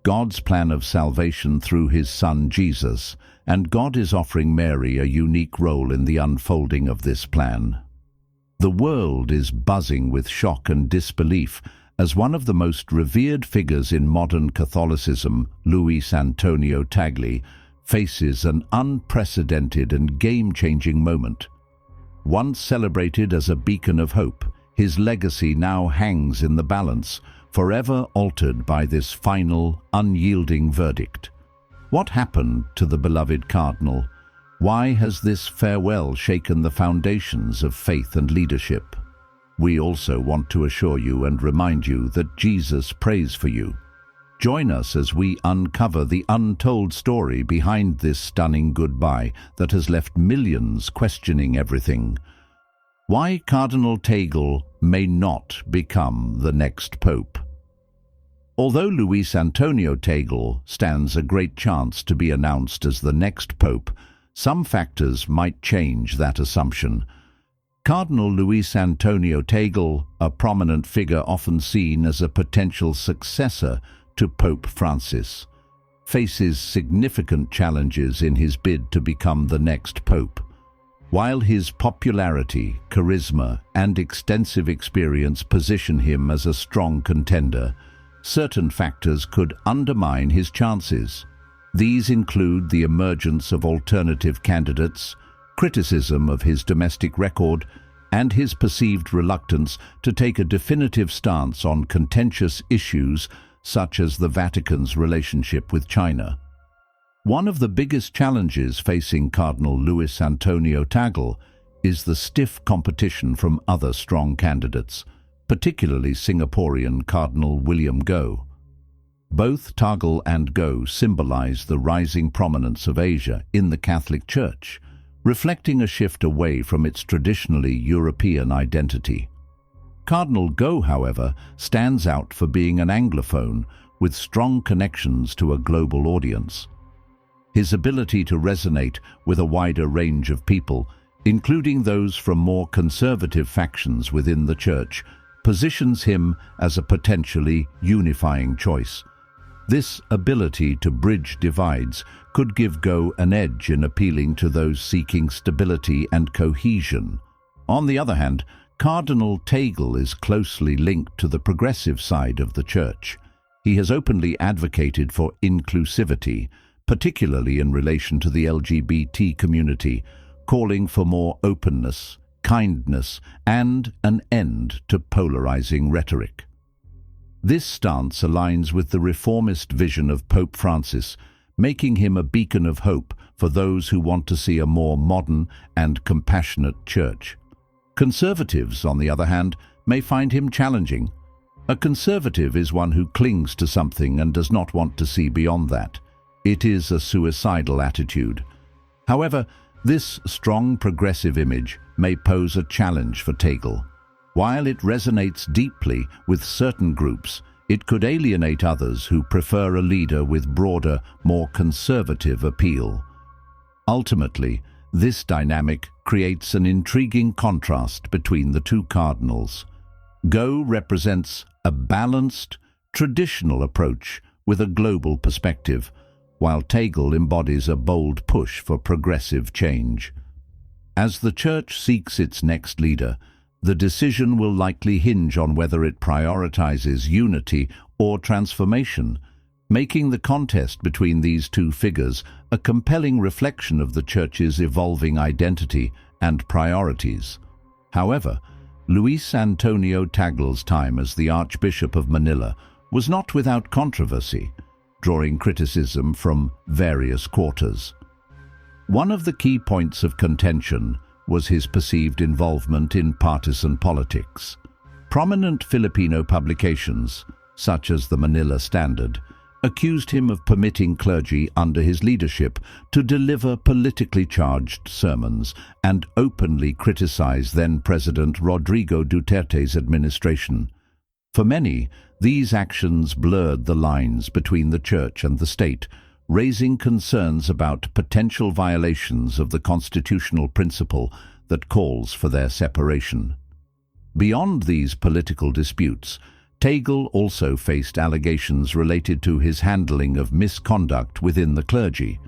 God's plan of salvation through his Son Jesus, and God is offering Mary a unique role in the unfolding of this plan. The world is buzzing with shock and disbelief as one of the most revered figures in modern Catholicism, Luis Antonio Tagle, faces an unprecedented and game-changing moment. Once celebrated as a beacon of hope, his legacy now hangs in the balance, forever altered by this final, unyielding verdict. What happened to the beloved Cardinal? Why has this farewell shaken the foundations of faith and leadership? We also want to assure you and remind you that Jesus prays for you. Join us as we uncover the untold story behind this stunning goodbye that has left millions questioning everything. Why Cardinal Tagle may not become the next Pope. Although Luis Antonio Tagle stands a great chance to be announced as the next Pope, some factors might change that assumption. Cardinal Luis Antonio Tagle, a prominent figure often seen as a potential successor to Pope Francis, faces significant challenges in his bid to become the next Pope. While his popularity, charisma, and extensive experience position him as a strong contender, certain factors could undermine his chances. These include the emergence of alternative candidates, criticism of his domestic record, and his perceived reluctance to take a definitive stance on contentious issues such as the Vatican's relationship with China. One of the biggest challenges facing Cardinal Luis Antonio Tagle is the stiff competition from other strong candidates, particularly Singaporean Cardinal William Goh. Both Tagle and Goh symbolize the rising prominence of Asia in the Catholic Church, reflecting a shift away from its traditionally European identity. Cardinal Goh, however, stands out for being an Anglophone with strong connections to a global audience. His ability to resonate with a wider range of people, including those from more conservative factions within the Church, positions him as a potentially unifying choice. This ability to bridge divides could give Goh an edge in appealing to those seeking stability and cohesion. On the other hand, Cardinal Tagle is closely linked to the progressive side of the Church. He has openly advocated for inclusivity, particularly in relation to the LGBT community, calling for more openness, kindness, and an end to polarizing rhetoric. This stance aligns with the reformist vision of Pope Francis, making him a beacon of hope for those who want to see a more modern and compassionate church. Conservatives, on the other hand, may find him challenging. A conservative is one who clings to something and does not want to see beyond that. It is a suicidal attitude. However, this strong progressive image may pose a challenge for Tagle. While it resonates deeply with certain groups, it could alienate others who prefer a leader with broader, more conservative appeal. Ultimately, this dynamic creates an intriguing contrast between the two cardinals. Goh represents a balanced, traditional approach with a global perspective, while Tagle embodies a bold push for progressive change. As the Church seeks its next leader, the decision will likely hinge on whether it prioritizes unity or transformation, making the contest between these two figures a compelling reflection of the Church's evolving identity and priorities. However, Luis Antonio Tagle's time as the Archbishop of Manila was not without controversy, drawing criticism from various quarters. One of the key points of contention was his perceived involvement in partisan politics. Prominent Filipino publications, such as the Manila Standard, accused him of permitting clergy under his leadership to deliver politically charged sermons and openly criticize then-President Rodrigo Duterte's administration. For many, these actions blurred the lines between the Church and the state, raising concerns about potential violations of the constitutional principle that calls for their separation. Beyond these political disputes, Tagle also faced allegations related to his handling of misconduct within the clergy.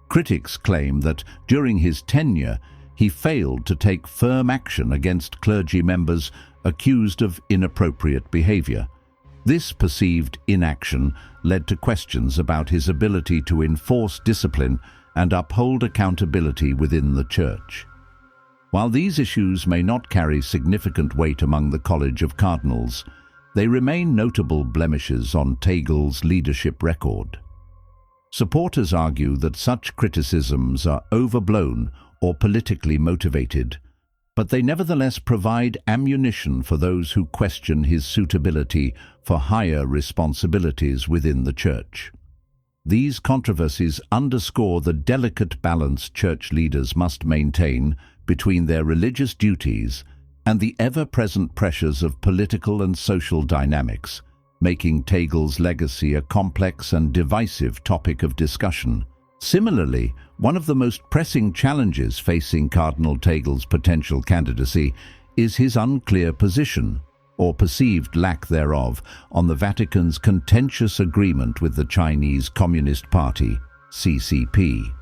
Critics claim that during his tenure, he failed to take firm action against clergy members accused of inappropriate behavior. This perceived inaction led to questions about his ability to enforce discipline and uphold accountability within the Church. While these issues may not carry significant weight among the College of Cardinals, they remain notable blemishes on Tagle's leadership record. Supporters argue that such criticisms are overblown or politically motivated, but they nevertheless provide ammunition for those who question his suitability for higher responsibilities within the Church. These controversies underscore the delicate balance Church leaders must maintain between their religious duties and the ever-present pressures of political and social dynamics, making Tagle's legacy a complex and divisive topic of discussion. Similarly, one of the most pressing challenges facing Cardinal Tagle's potential candidacy is his unclear position, or perceived lack thereof, on the Vatican's contentious agreement with the Chinese Communist Party, CCP.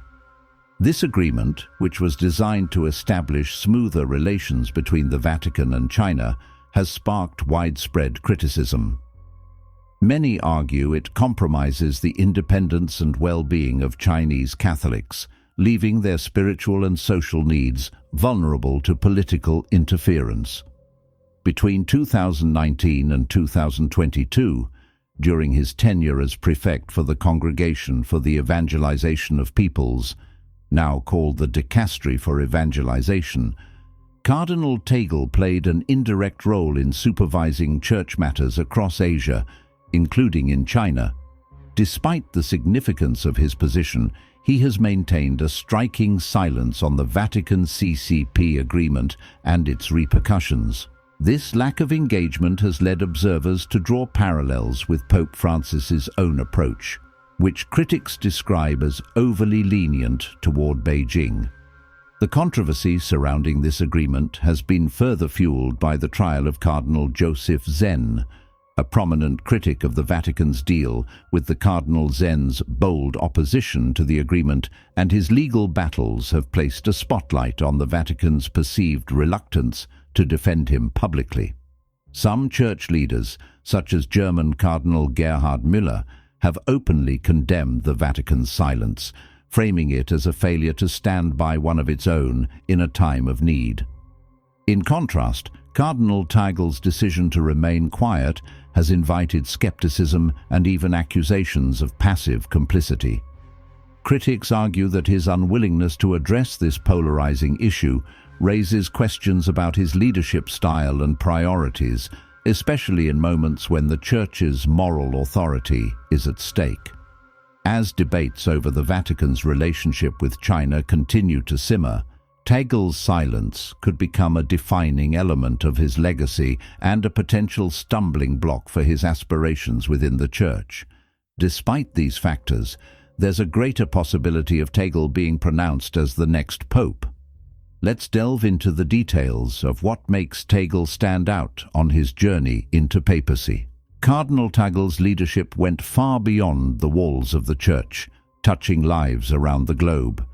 This agreement, which was designed to establish smoother relations between the Vatican and China, has sparked widespread criticism. Many argue it compromises the independence and well-being of Chinese Catholics, leaving their spiritual and social needs vulnerable to political interference. Between 2019 and 2022, during his tenure as prefect for the Congregation for the Evangelization of Peoples, now called the Dicastery for Evangelization, Cardinal Tagle played an indirect role in supervising church matters across Asia, including in China. Despite the significance of his position, he has maintained a striking silence on the Vatican CCP agreement and its repercussions. This lack of engagement has led observers to draw parallels with Pope Francis's own approach, which critics describe as overly lenient toward Beijing. The controversy surrounding this agreement has been further fueled by the trial of Cardinal Joseph Zen, a prominent critic of the Vatican's deal, with the Cardinal Zen's bold opposition to the agreement and his legal battles have placed a spotlight on the Vatican's perceived reluctance to defend him publicly. Some church leaders, such as German Cardinal Gerhard Müller, have openly condemned the Vatican's silence, framing it as a failure to stand by one of its own in a time of need. In contrast, Cardinal Tagle's decision to remain quiet has invited skepticism and even accusations of passive complicity. Critics argue that his unwillingness to address this polarizing issue raises questions about his leadership style and priorities, especially in moments when the Church's moral authority is at stake. As debates over the Vatican's relationship with China continue to simmer, Tagle's silence could become a defining element of his legacy and a potential stumbling block for his aspirations within the Church. Despite these factors, there's a greater possibility of Tagle being pronounced as the next pope. Let's delve into the details of what makes Tagle stand out on his journey into papacy. Cardinal Tagle's leadership went far beyond the walls of the Church, touching lives around the globe.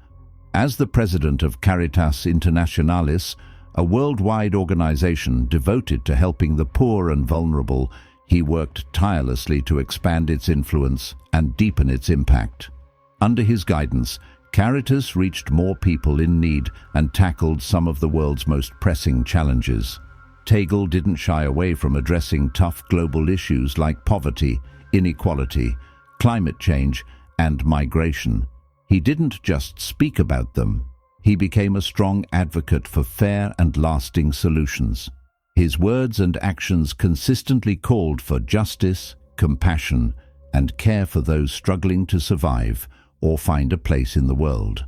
As the president of Caritas Internationalis, a worldwide organization devoted to helping the poor and vulnerable, he worked tirelessly to expand its influence and deepen its impact. Under his guidance, Caritas reached more people in need and tackled some of the world's most pressing challenges. Tagle didn't shy away from addressing tough global issues like poverty, inequality, climate change, and migration. He didn't just speak about them. He became a strong advocate for fair and lasting solutions. His words and actions consistently called for justice, compassion, and care for those struggling to survive or find a place in the world.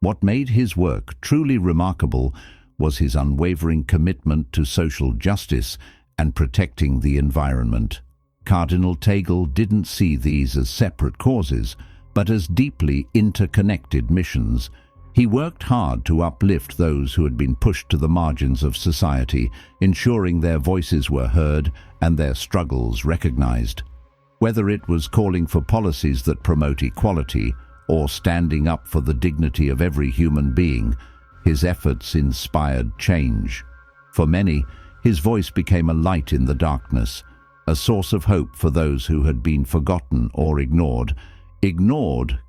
What made his work truly remarkable was his unwavering commitment to social justice and protecting the environment. Cardinal Tagle didn't see these as separate causes, but as deeply interconnected missions. He worked hard to uplift those who had been pushed to the margins of society, ensuring their voices were heard and their struggles recognized. Whether it was calling for policies that promote equality or standing up for the dignity of every human being, his efforts inspired change. For many, his voice became a light in the darkness, a source of hope for those who had been forgotten or ignored.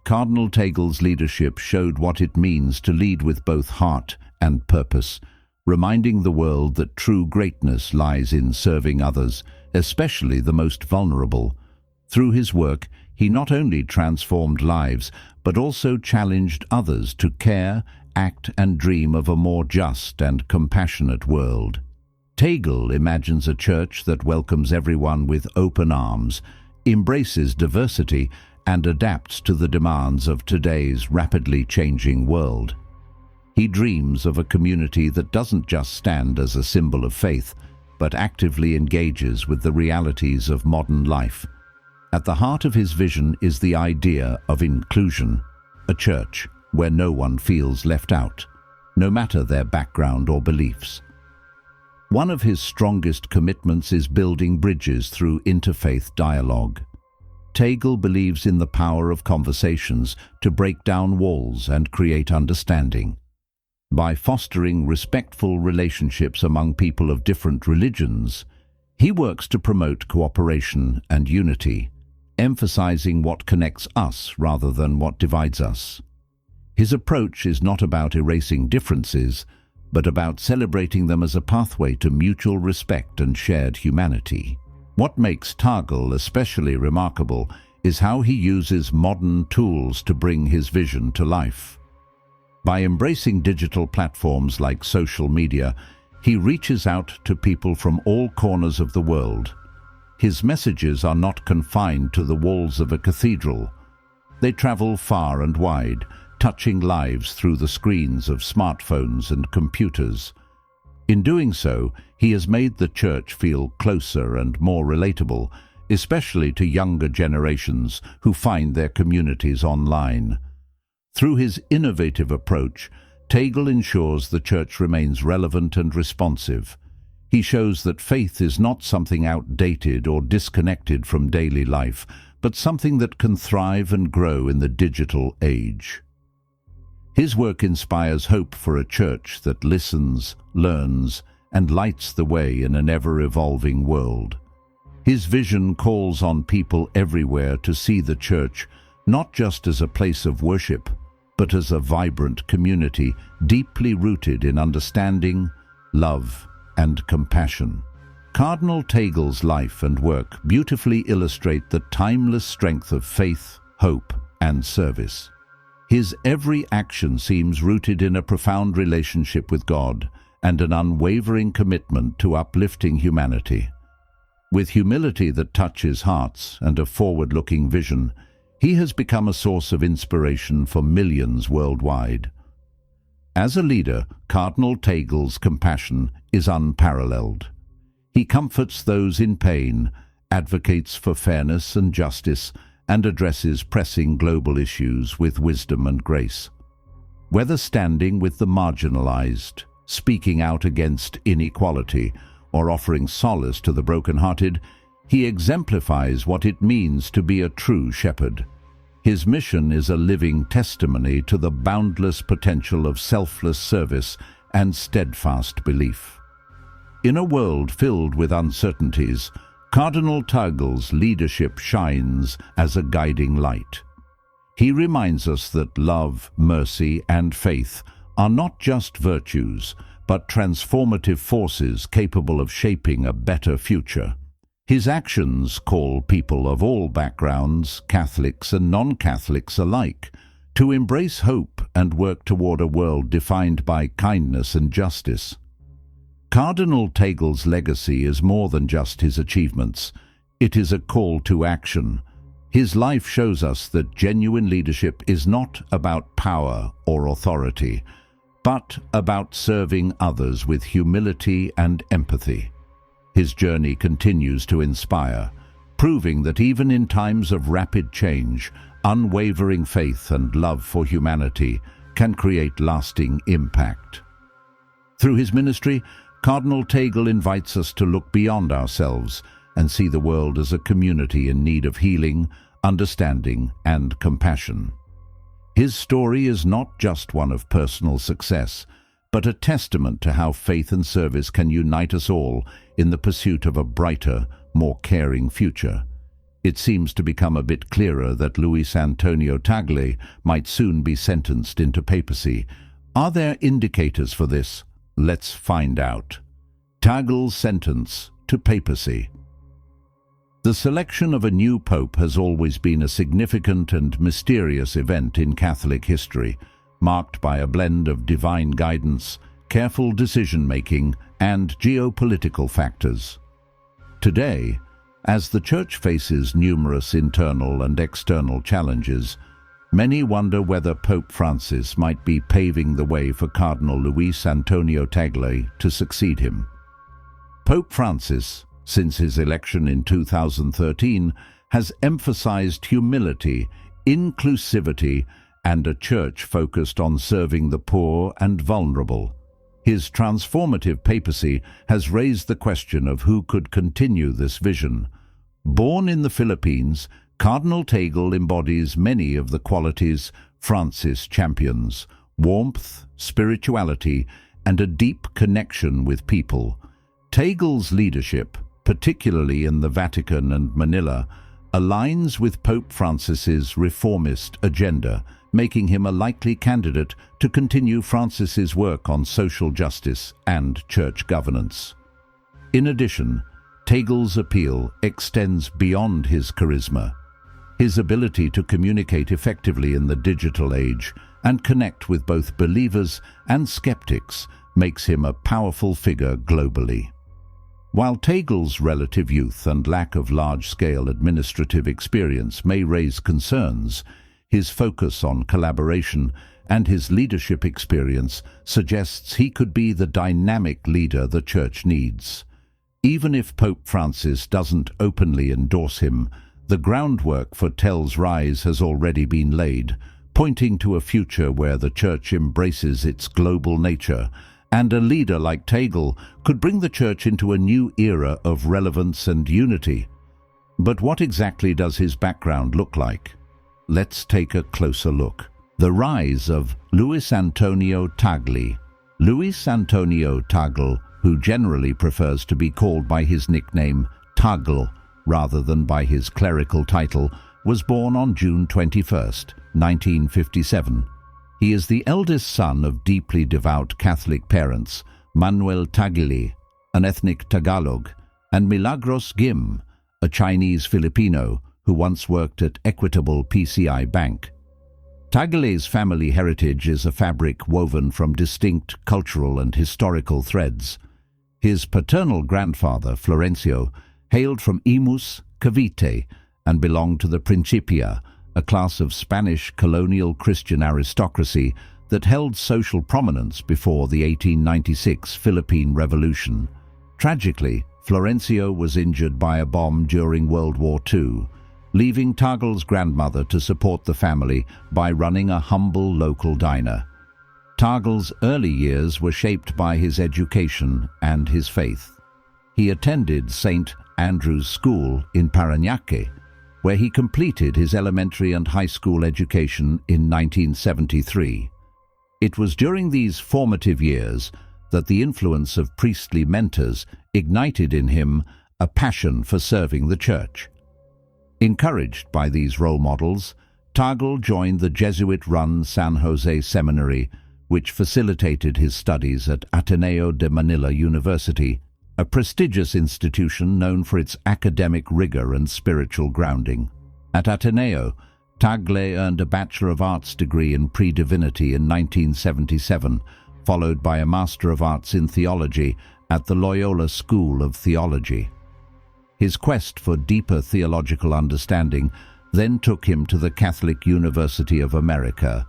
Cardinal Tagle's leadership showed what it means to lead with both heart and purpose, reminding the world that true greatness lies in serving others, especially the most vulnerable. Through his work, he not only transformed lives, but also challenged others to care, act and dream of a more just and compassionate world. Tagle imagines a church that welcomes everyone with open arms, embraces diversity, and adapts to the demands of today's rapidly changing world. He dreams of a community that doesn't just stand as a symbol of faith, but actively engages with the realities of modern life. At the heart of his vision is the idea of inclusion, a church where no one feels left out, no matter their background or beliefs. One of his strongest commitments is building bridges through interfaith dialogue. Tagle believes in the power of conversations to break down walls and create understanding. By fostering respectful relationships among people of different religions, he works to promote cooperation and unity, emphasizing what connects us rather than what divides us. His approach is not about erasing differences, but about celebrating them as a pathway to mutual respect and shared humanity. What makes Tagle especially remarkable is how he uses modern tools to bring his vision to life. By embracing digital platforms like social media, he reaches out to people from all corners of the world. His messages are not confined to the walls of a cathedral. They travel far and wide, touching lives through the screens of smartphones and computers. In doing so, he has made the church feel closer and more relatable, especially to younger generations who find their communities online. Through his innovative approach, Tagle ensures the church remains relevant and responsive. He shows that faith is not something outdated or disconnected from daily life, but something that can thrive and grow in the digital age. His work inspires hope for a church that listens, learns, and lights the way in an ever-evolving world. His vision calls on people everywhere to see the church not just as a place of worship, but as a vibrant community deeply rooted in understanding, love, and compassion. Cardinal Tagle's life and work beautifully illustrate the timeless strength of faith, hope, and service. His every action seems rooted in a profound relationship with God and an unwavering commitment to uplifting humanity. With humility that touches hearts and a forward-looking vision, he has become a source of inspiration for millions worldwide. As a leader, Cardinal Tagle's compassion is unparalleled. He comforts those in pain, advocates for fairness and justice, and addresses pressing global issues with wisdom and grace. Whether standing with the marginalized, speaking out against inequality, or offering solace to the brokenhearted, he exemplifies what it means to be a true shepherd. His mission is a living testimony to the boundless potential of selfless service and steadfast belief. In a world filled with uncertainties, Cardinal Tagle's leadership shines as a guiding light. He reminds us that love, mercy, and faith are not just virtues, but transformative forces capable of shaping a better future. His actions call people of all backgrounds, Catholics and non-Catholics alike, to embrace hope and work toward a world defined by kindness and justice. Cardinal Tagle's legacy is more than just his achievements. It is a call to action. His life shows us that genuine leadership is not about power or authority, but about serving others with humility and empathy. His journey continues to inspire, proving that even in times of rapid change, unwavering faith and love for humanity can create lasting impact. Through his ministry, Cardinal Tagle invites us to look beyond ourselves and see the world as a community in need of healing, understanding, and compassion. His story is not just one of personal success, but a testament to how faith and service can unite us all in the pursuit of a brighter, more caring future. It seems to become a bit clearer that Luis Antonio Tagle might soon be sentenced into papacy. Are there indicators for this? Let's find out. Tagle's sentence to papacy. The selection of a new pope has always been a significant and mysterious event in Catholic history, marked by a blend of divine guidance, careful decision-making, and geopolitical factors. Today, as the Church faces numerous internal and external challenges, many wonder whether Pope Francis might be paving the way for Cardinal Luis Antonio Tagle to succeed him. Pope Francis, since his election in 2013, has emphasized humility, inclusivity, and a church focused on serving the poor and vulnerable. His transformative papacy has raised the question of who could continue this vision. Born in the Philippines, Cardinal Tagle embodies many of the qualities Francis champions: warmth, spirituality, and a deep connection with people. Tagle's leadership, particularly in the Vatican and Manila, aligns with Pope Francis's reformist agenda, making him a likely candidate to continue Francis's work on social justice and church governance. In addition, Tagle's appeal extends beyond his charisma. His ability to communicate effectively in the digital age and connect with both believers and skeptics makes him a powerful figure globally. While Tagle's relative youth and lack of large-scale administrative experience may raise concerns, his focus on collaboration and his leadership experience suggests he could be the dynamic leader the Church needs. Even if Pope Francis doesn't openly endorse him, the groundwork for Tagle's rise has already been laid, pointing to a future where the Church embraces its global nature, and a leader like Tagle could bring the Church into a new era of relevance and unity. But what exactly does his background look like? Let's take a closer look. The rise of Luis Antonio Tagle. Luis Antonio Tagle, who generally prefers to be called by his nickname Tagle rather than by his clerical title, was born on June 21, 1957. He is the eldest son of deeply devout Catholic parents, Manuel Tagle, an ethnic Tagalog, and Milagros Gim, a Chinese Filipino who once worked at Equitable PCI Bank. Tagle's family heritage is a fabric woven from distinct cultural and historical threads. His paternal grandfather, Florencio, hailed from Imus, Cavite, and belonged to the Principia, a class of Spanish colonial Christian aristocracy that held social prominence before the 1896 Philippine Revolution. Tragically, Florencio was injured by a bomb during World War II, leaving Tagle's grandmother to support the family by running a humble local diner. Tagle's early years were shaped by his education and his faith. He attended St. Andrew's School in Parañaque, where he completed his elementary and high school education in 1973. It was during these formative years that the influence of priestly mentors ignited in him a passion for serving the Church. Encouraged by these role models, Tagle joined the Jesuit-run San Jose Seminary, which facilitated his studies at Ateneo de Manila University, a prestigious institution known for its academic rigor and spiritual grounding. At Ateneo, Tagle earned a Bachelor of Arts degree in Pre-Divinity in 1977, followed by a Master of Arts in Theology at the Loyola School of Theology. His quest for deeper theological understanding then took him to the Catholic University of America,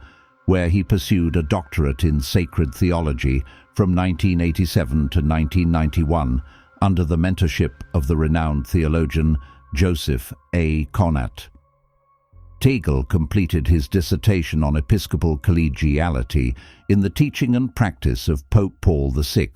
where he pursued a doctorate in sacred theology from 1987 to 1991 under the mentorship of the renowned theologian Joseph A. Conant. Tagle completed his dissertation on episcopal collegiality in the teaching and practice of Pope Paul VI.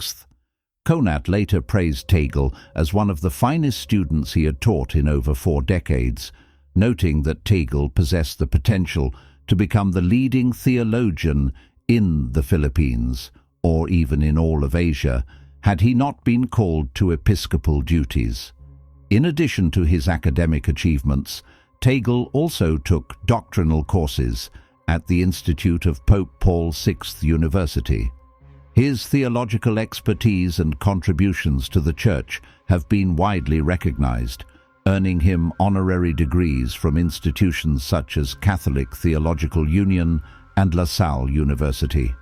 Conat later praised Tagle as one of the finest students he had taught in over 4 decades, noting that Tagle possessed the potential to become the leading theologian in the Philippines, or even in all of Asia, had he not been called to episcopal duties. In addition to his academic achievements, Tagle also took doctrinal courses at the Institute of Pope Paul VI University. His theological expertise and contributions to the Church have been widely recognized, earning him honorary degrees from institutions such as Catholic Theological Union and La Salle University.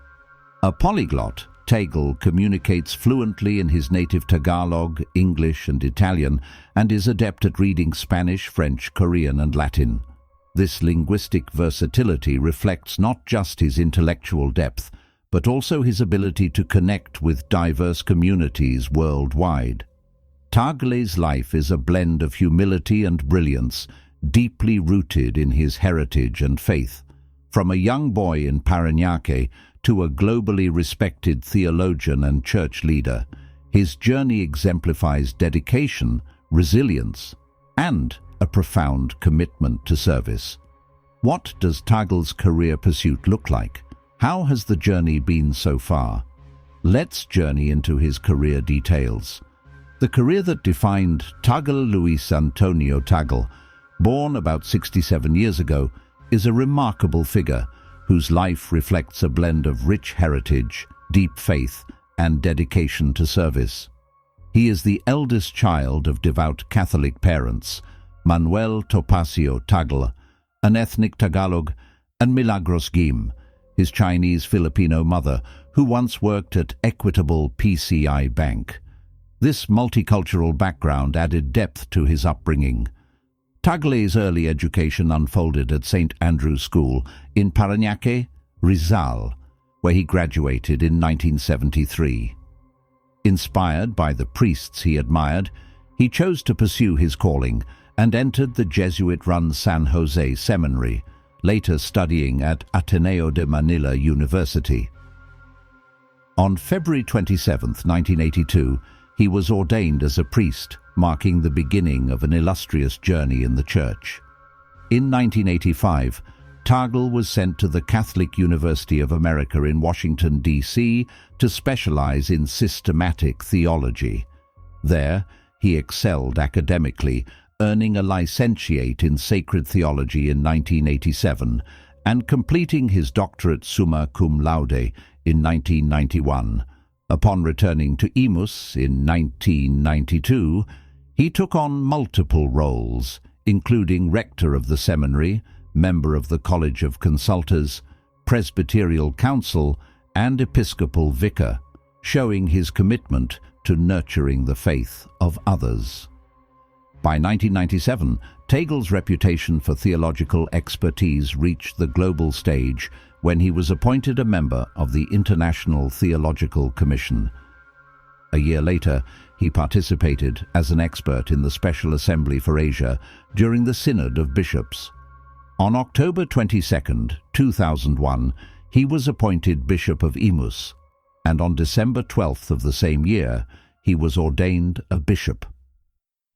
A polyglot, Tagle communicates fluently in his native Tagalog, English and Italian, and is adept at reading Spanish, French, Korean and Latin. This linguistic versatility reflects not just his intellectual depth, but also his ability to connect with diverse communities worldwide. Tagle's life is a blend of humility and brilliance, deeply rooted in his heritage and faith. From a young boy in Parañaque to a globally respected theologian and church leader, his journey exemplifies dedication, resilience, and a profound commitment to service. What does Tagle's career pursuit look like? How has the journey been so far? Let's journey into his career details. The career that defined Tagle Luis Antonio Tagle, born about 67 years ago, is a remarkable figure whose life reflects a blend of rich heritage, deep faith, and dedication to service. He is the eldest child of devout Catholic parents, Manuel Topacio Tagle, an ethnic Tagalog, and Milagros Guim, his Chinese-Filipino mother, who once worked at Equitable PCI Bank. This multicultural background added depth to his upbringing. Tagle's early education unfolded at St. Andrew's School in Parañaque, Rizal, where he graduated in 1973. Inspired by the priests he admired, he chose to pursue his calling and entered the Jesuit-run San Jose Seminary, later studying at Ateneo de Manila University. On February 27, 1982, he was ordained as a priest, marking the beginning of an illustrious journey in the Church. In 1985, Tagle was sent to the Catholic University of America in Washington, D.C. to specialize in systematic theology. There, he excelled academically, earning a licentiate in sacred theology in 1987 and completing his doctorate summa cum laude in 1991. Upon returning to Imus in 1992, he took on multiple roles, including rector of the seminary, member of the College of Consultors, Presbyterial Council, and Episcopal Vicar, showing his commitment to nurturing the faith of others. By 1997, Tagle's reputation for theological expertise reached the global stage when he was appointed a member of the International Theological Commission. A year later, he participated as an expert in the Special Assembly for Asia during the Synod of Bishops. On October 22, 2001, he was appointed Bishop of Imus, and on December 12th of the same year, he was ordained a bishop.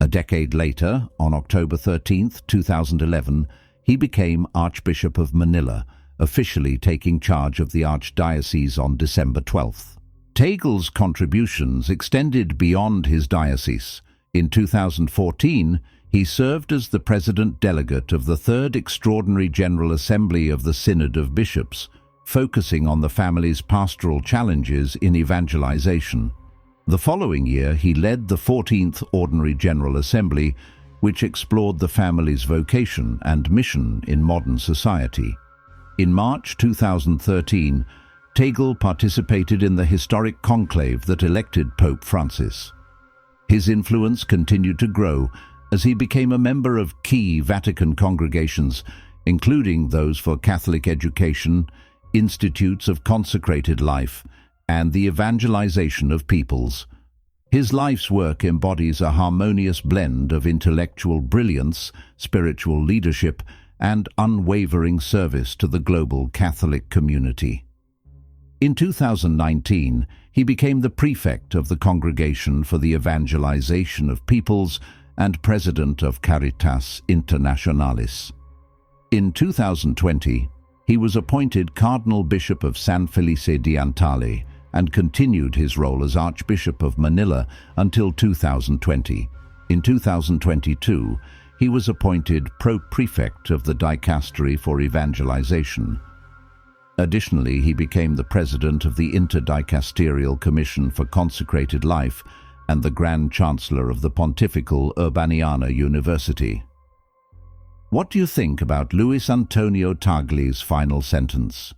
A decade later, on October 13, 2011, he became Archbishop of Manila, officially taking charge of the Archdiocese on December 12th. Tagle's contributions extended beyond his diocese. In 2014, he served as the President Delegate of the Third Extraordinary General Assembly of the Synod of Bishops, focusing on the family's pastoral challenges in evangelization. The following year, he led the 14th Ordinary General Assembly, which explored the family's vocation and mission in modern society. In March 2013, Tagle participated in the historic conclave that elected Pope Francis. His influence continued to grow as he became a member of key Vatican congregations, including those for Catholic education, institutes of consecrated life, and the evangelization of peoples. His life's work embodies a harmonious blend of intellectual brilliance, spiritual leadership, and unwavering service to the global Catholic community. In 2019, he became the prefect of the Congregation for the Evangelization of Peoples and president of Caritas Internationalis. In 2020, he was appointed Cardinal Bishop of San Felice di Antale and continued his role as Archbishop of Manila until 2020. In 2022, he was appointed Pro-Prefect of the Dicastery for Evangelization. Additionally, he became the President of the Interdicasterial Commission for Consecrated Life and the Grand Chancellor of the Pontifical Urbaniana University. What do you think about Luis Antonio Tagle's final sentence?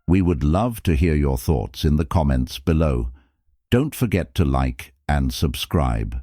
We would love to hear your thoughts in the comments below. Don't forget to like and subscribe.